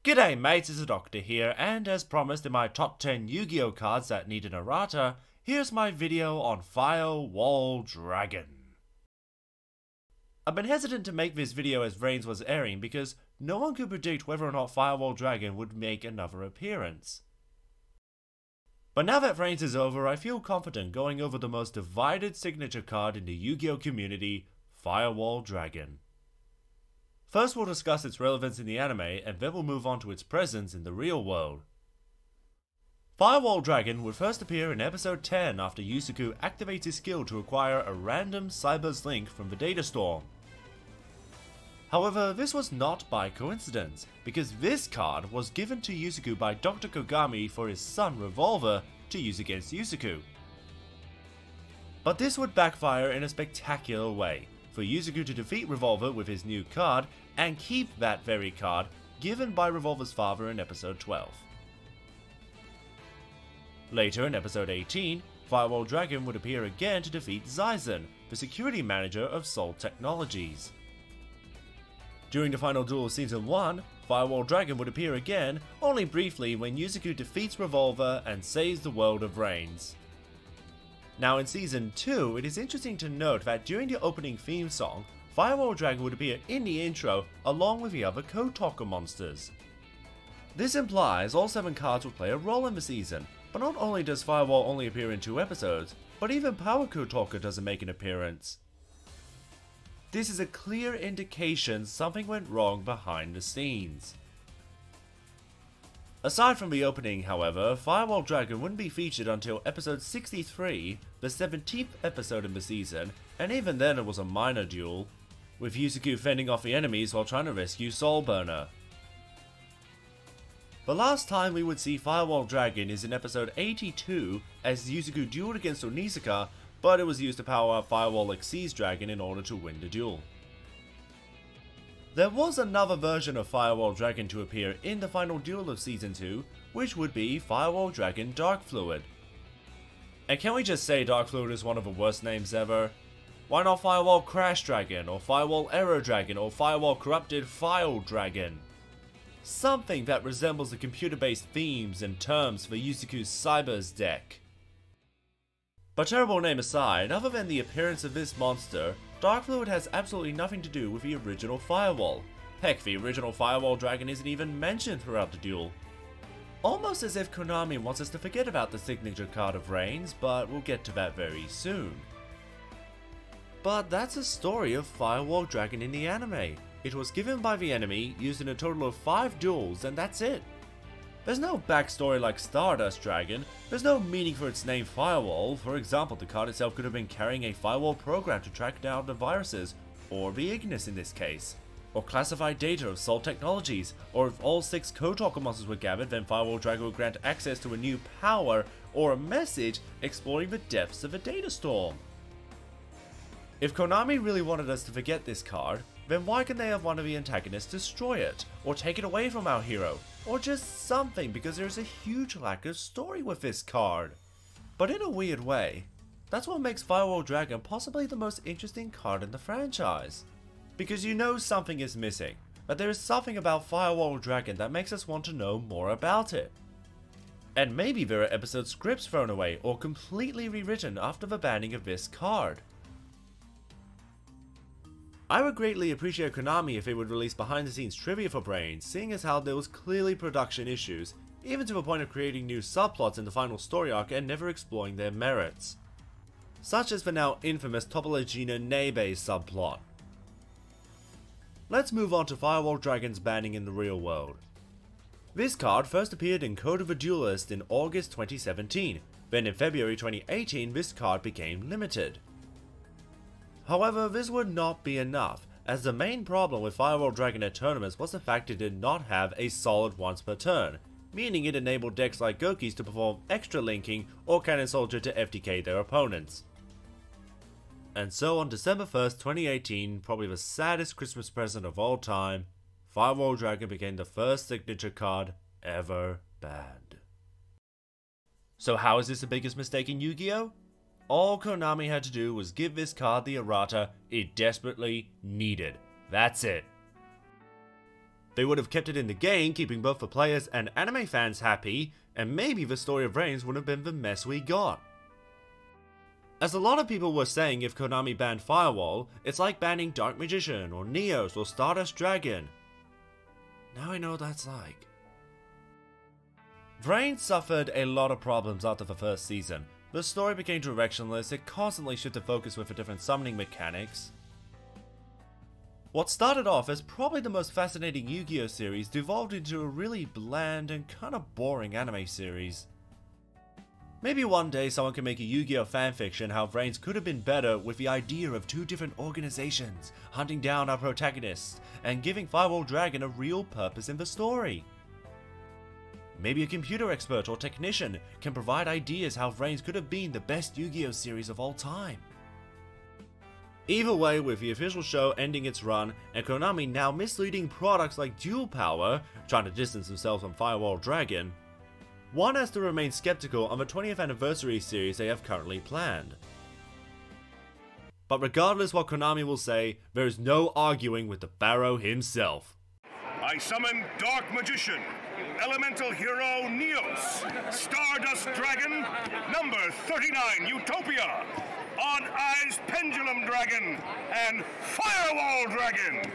G'day mates, it's the Doctor here, and as promised in my top 10 Yu-Gi-Oh cards that need an errata, here's my video on FireWall Dragon. I've been hesitant to make this video as Reigns was airing because no one could predict whether or not FireWall Dragon would make another appearance. But now that Reigns is over, I feel confident going over the most divided signature card in the Yu-Gi-Oh community, FireWall Dragon. First we'll discuss its relevance in the anime, and then we'll move on to its presence in the real world. FireWall Dragon would first appear in episode 10 after Yusaku activates his skill to acquire a random Cyber's link from the data storm. However, this was not by coincidence, because this card was given to Yusaku by Dr. Kogami for his son Revolver to use against Yusaku. But this would backfire in a spectacular way, for Yusaku to defeat Revolver with his new card and keep that very card given by Revolver's father in episode 12. Later in episode 18, FireWall Dragon would appear again to defeat Zyzen, the security manager of Sol Technologies. During the final duel of season 1, FireWall Dragon would appear again, only briefly when Yusaku defeats Revolver and saves the world of Reigns. Now in season 2, it is interesting to note that during the opening theme song, FireWall Dragon would appear in the intro along with the other Code Talker monsters. This implies all 7 cards will play a role in the season, but not only does FireWall only appear in 2 episodes, but even Power Code Talker doesn't make an appearance. This is a clear indication something went wrong behind the scenes. Aside from the opening, however, FireWall Dragon wouldn't be featured until episode 63, the 17th episode in the season, and even then it was a minor duel, with Yusaku fending off the enemies while trying to rescue Soulburner. The last time we would see FireWall Dragon is in episode 82, as Yusaku dueled against Onizuka, but it was used to power up FireWall Xyz Dragon in order to win the duel. There was another version of FireWall Dragon to appear in the final duel of Season 2, which would be FireWall Dragon Dark Fluid. And can we just say Dark Fluid is one of the worst names ever? Why not FireWall Crash Dragon, or FireWall Error Dragon, or FireWall Corrupted File Dragon? Something that resembles the computer-based themes and terms for Yusaku's Cyber's deck. But terrible name aside, other than the appearance of this monster, Dark Fluid has absolutely nothing to do with the original FireWall. Heck, the original FireWall Dragon isn't even mentioned throughout the duel. Almost as if Konami wants us to forget about the signature card of Reigns, but we'll get to that very soon. But that's the story of FireWall Dragon in the anime. It was given by the enemy, used in a total of 5 duels, and that's it. There's no backstory like Stardust Dragon, there's no meaning for its name FireWall. For example, the card itself could have been carrying a firewall program to track down the viruses, or the Ignis in this case, or classified data of Sol Technologies, or if all 6 Code Talker monsters were gathered, then FireWall Dragon would grant access to a new power or a message exploring the depths of a data storm. If Konami really wanted us to forget this card, then why can they have one of the antagonists destroy it, or take it away from our hero, or just something, because there's a huge lack of story with this card. But in a weird way, that's what makes FireWall Dragon possibly the most interesting card in the franchise. Because you know something is missing, but there is something about FireWall Dragon that makes us want to know more about it. And maybe there are episode scripts thrown away or completely rewritten after the banning of this card. I would greatly appreciate Konami if they would release behind the scenes trivia for Reigns, seeing as how there was clearly production issues, even to the point of creating new subplots in the final story arc and never exploring their merits. Such as the now infamous Topologina Nebe subplot. Let's move on to FireWall Dragon's banning in the real world. This card first appeared in Code of a Duelist in August 2017, then in February 2018 this card became limited. However, this would not be enough, as the main problem with FireWall Dragon at tournaments was the fact it did not have a solid once per turn, meaning it enabled decks like Goki's to perform extra linking or Cannon Soldier to FTK their opponents. And so on December 1st, 2018, probably the saddest Christmas present of all time, FireWall Dragon became the first signature card ever banned. So how is this the biggest mistake in Yu-Gi-Oh? All Konami had to do was give this card the errata it desperately needed. That's it. They would have kept it in the game, keeping both the players and anime fans happy, and maybe the story of Reigns wouldn't have been the mess we got. As a lot of people were saying, if Konami banned FireWall, it's like banning Dark Magician, or Neos, or Stardust Dragon. Now I know what that's like. Reigns suffered a lot of problems after the first season. The story became directionless, it constantly shifted focus with the different summoning mechanics. What started off as probably the most fascinating Yu-Gi-Oh series devolved into a really bland and kinda boring anime series. Maybe one day someone can make a Yu-Gi-Oh fanfiction how Reigns could have been better with the idea of two different organizations hunting down our protagonists and giving FireWall Dragon a real purpose in the story. Maybe a computer expert or technician can provide ideas how Reigns could have been the best Yu-Gi-Oh series of all time. Either way, with the official show ending its run, and Konami now misleading products like Dual Power, trying to distance themselves from FireWall Dragon, one has to remain skeptical on the 20th anniversary series they have currently planned. But regardless what Konami will say, there is no arguing with the Pharaoh himself. I summon Dark Magician, Elemental Hero Neos, Stardust Dragon, number 39 Utopia, Odd Eyes Pendulum Dragon, and FireWall Dragon!